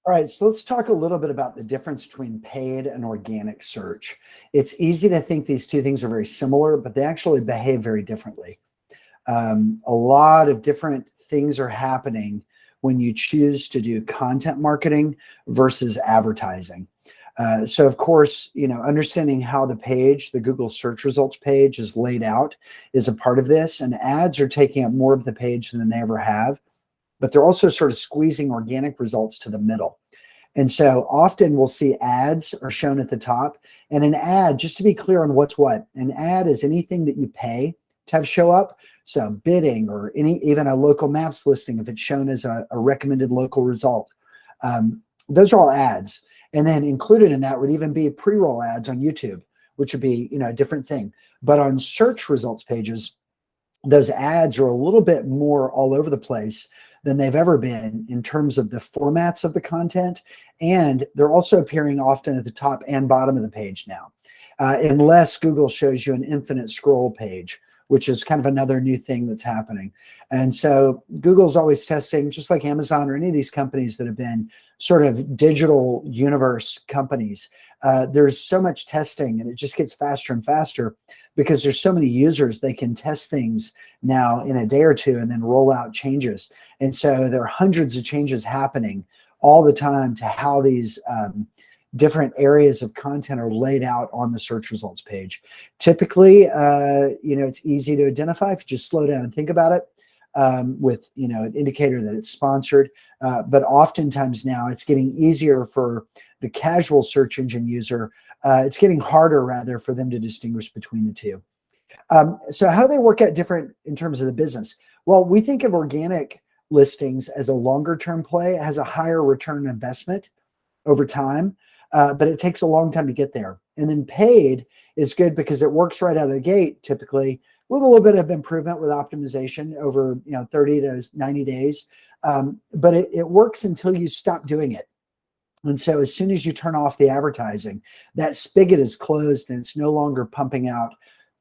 All right, so let's talk a little bit about the difference between paid and organic search. It's easy to think these two things are very similar, but they actually behave very differently. A lot of different things are happening when you choose to do content marketing versus advertising. So of course, understanding how the Google search results page is laid out is a part of this, and ads are taking up more of the page than they ever have, but they're also sort of squeezing organic results to the middle. And so often we'll see ads are shown at the top, and an ad, just to be clear on what's what, an ad is anything that you pay to have show up. So bidding or even a local maps listing, if it's shown as a recommended local result, those are all ads. And then included in that would even be pre-roll ads on YouTube, which would be a different thing. But on search results pages, those ads are a little bit more all over the place than they've ever been in terms of the formats of the content. And they're also appearing often at the top and bottom of the page now, unless Google shows you an infinite scroll page, which is kind of another new thing that's happening. And so Google's always testing, just like Amazon or any of these companies that have been sort of digital universe companies. There's so much testing, and it just gets faster and faster because there's so many users. They can test things now in a day or two and then roll out changes. And so there are hundreds of changes happening all the time to how these different areas of content are laid out on the search results page. Typically, it's easy to identify if you just slow down and think about it, with an indicator that it's sponsored. But oftentimes now it's getting easier for the casual search engine user. It's getting harder, rather, for them to distinguish between the two. So how do they work out different in terms of the business? Well, we think of organic listings as a longer term play. It has a higher return on investment over time, but it takes a long time to get there. And then paid is good because it works right out of the gate, typically with a little bit of improvement with optimization over 30 to 90 days. But it works until you stop doing it. And so as soon as you turn off the advertising, that spigot is closed and it's no longer pumping out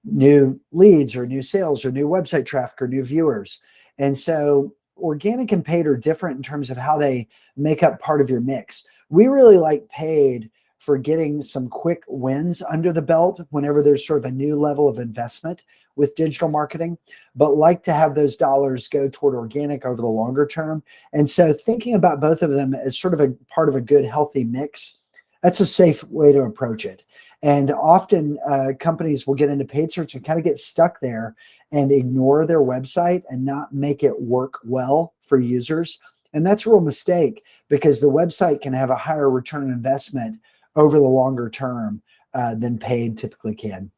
new leads or new sales or new website traffic or new viewers. And so organic and paid are different in terms of how they make up part of your mix. We really like paid for getting some quick wins under the belt whenever there's sort of a new level of investment with digital marketing, but like to have those dollars go toward organic over the longer term. And so thinking about both of them as sort of a part of a good, healthy mix, that's a safe way to approach it. And often companies will get into paid search and kind of get stuck there and ignore their website and not make it work well for users. And that's a real mistake because the website can have a higher return on investment over the longer term than paid typically can.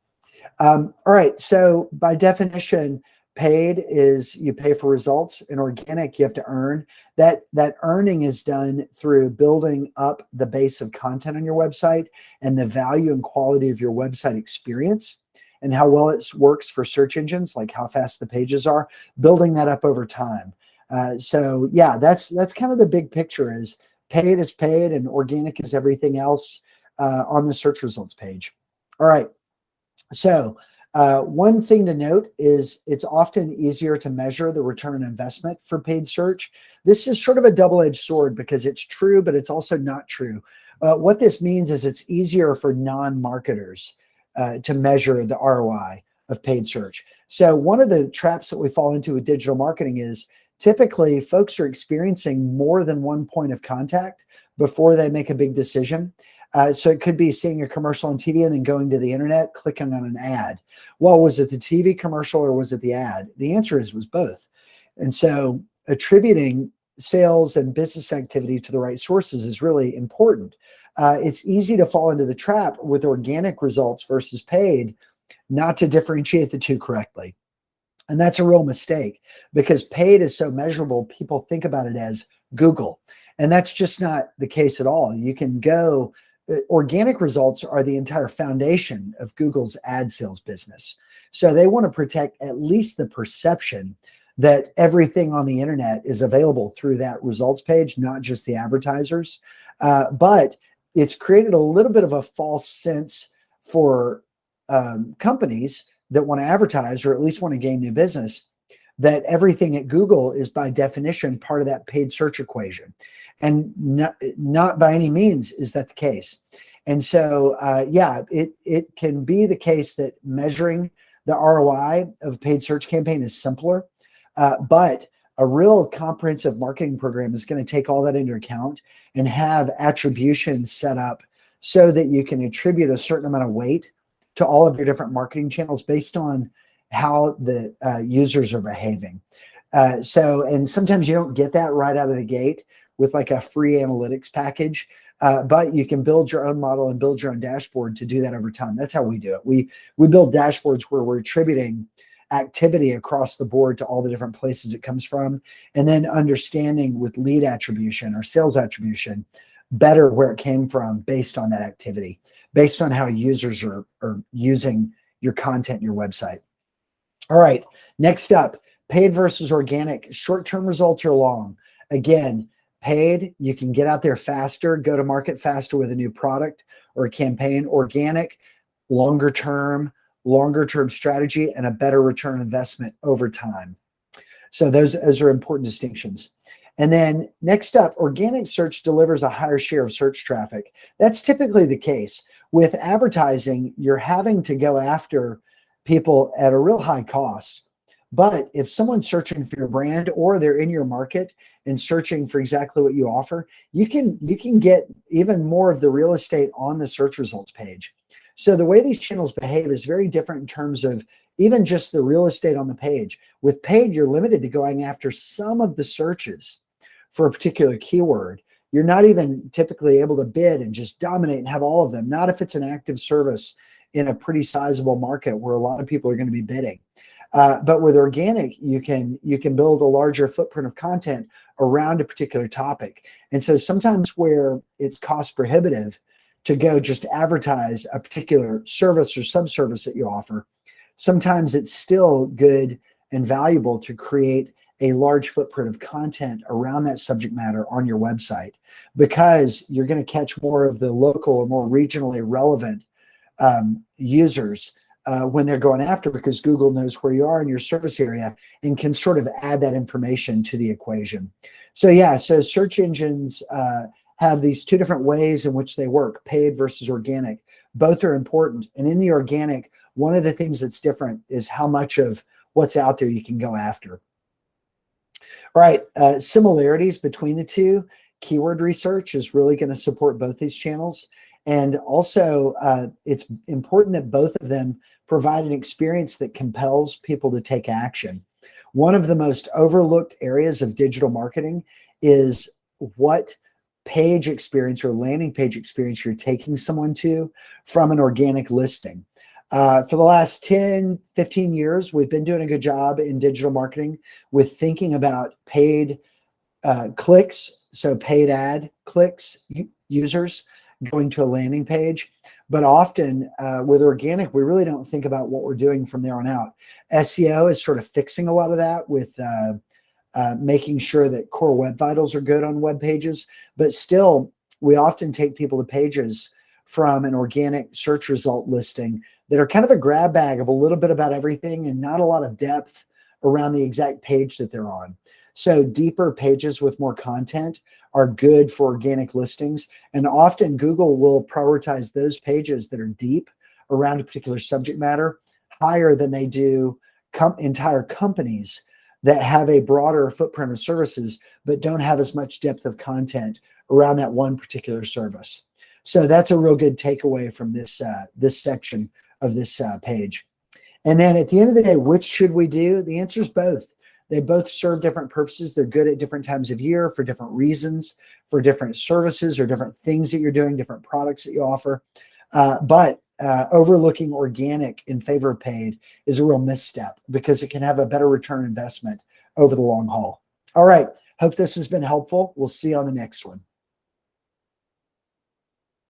All right, so by definition, paid is you pay for results, and organic you have to earn. That earning is done through building up the base of content on your website and the value and quality of your website experience and how well it works for search engines, like how fast the pages are, building that up over time. So yeah, that's kind of the big picture. Is paid and organic is everything else on the search results page. All right. So one thing to note is it's often easier to measure the return on investment for paid search. This is sort of a double-edged sword because it's true, but it's also not true. What this means is it's easier for non-marketers to measure the ROI of paid search. So one of the traps that we fall into with digital marketing is typically folks are experiencing more than one point of contact before they make a big decision. So it could be seeing a commercial on TV and then going to the internet, clicking on an ad. Well, was it the TV commercial or was it the ad? The answer was both. And so attributing sales and business activity to the right sources is really important. It's easy to fall into the trap with organic results versus paid, not to differentiate the two correctly. And that's a real mistake because paid is so measurable, people think about it as Google. And that's just not the case at all. You can go, organic results are the entire foundation of Google's ad sales business. So they want to protect at least the perception that everything on the internet is available through that results page, not just the advertisers. But it's created a little bit of a false sense for companies that want to advertise or at least want to gain new business that everything at Google is by definition part of that paid search equation. And not by any means is that the case. And so, yeah, it can be the case that measuring the ROI of a paid search campaign is simpler, but a real comprehensive marketing program is going to take all that into account and have attribution set up so that you can attribute a certain amount of weight to all of your different marketing channels based on how the users are behaving. And sometimes you don't get that right out of the gate with like a free analytics package, but you can build your own model and build your own dashboard to do that over time. That's how we do it. We build dashboards where we're attributing activity across the board to all the different places it comes from, and then understanding with lead attribution or sales attribution better where it came from based on that activity, based on how users are using your content, your website. All right, next up, paid versus organic. Short-term results are long. Again, paid, you can get out there faster, go to market faster with a new product or a campaign. Organic, longer term strategy and a better return on investment over time. So those are important distinctions. And then next up, organic search delivers a higher share of search traffic. That's typically the case. With advertising, you're having to go after people at a real high cost. But if someone's searching for your brand or they're in your market and searching for exactly what you offer, you can get even more of the real estate on the search results page. So the way these channels behave is very different in terms of even just the real estate on the page. With paid, you're limited to going after some of the searches for a particular keyword. You're not even typically able to bid and just dominate and have all of them, not if it's an active service in a pretty sizable market where a lot of people are going to be bidding. But with organic, you can build a larger footprint of content around a particular topic. And so sometimes where it's cost prohibitive to go just advertise a particular service or subservice that you offer, sometimes it's still good and valuable to create a large footprint of content around that subject matter on your website, because you're going to catch more of the local or more regionally relevant users when they're going after, because Google knows where you are in your service area and can sort of add that information to the equation. So yeah, so search engines have these two different ways in which they work, paid versus organic. Both are important. And in the organic, one of the things that's different is how much of what's out there you can go after. All right, similarities between the two. Keyword research is really going to support both these channels. And also, it's important that both of them provide an experience that compels people to take action. One of the most overlooked areas of digital marketing is what page experience or landing page experience you're taking someone to from an organic listing. For the last 10, 15 years, we've been doing a good job in digital marketing with thinking about paid clicks, so paid ad clicks, users going to a landing page. But often with organic, we really don't think about what we're doing from there on out. SEO is sort of fixing a lot of that with making sure that core web vitals are good on web pages. But still, we often take people to pages from an organic search result listing that are kind of a grab bag of a little bit about everything and not a lot of depth around the exact page that they're on. So deeper pages with more content are good for organic listings. And often Google will prioritize those pages that are deep around a particular subject matter higher than they do entire companies that have a broader footprint of services but don't have as much depth of content around that one particular service. So that's a real good takeaway from this section of this page. And then at the end of the day, which should we do? The answer is both. They both serve different purposes. They're good at different times of year for different reasons, for different services or different things that you're doing, different products that you offer. But overlooking organic in favor of paid is a real misstep because it can have a better return on investment over the long haul. All right. Hope this has been helpful. We'll see you on the next one.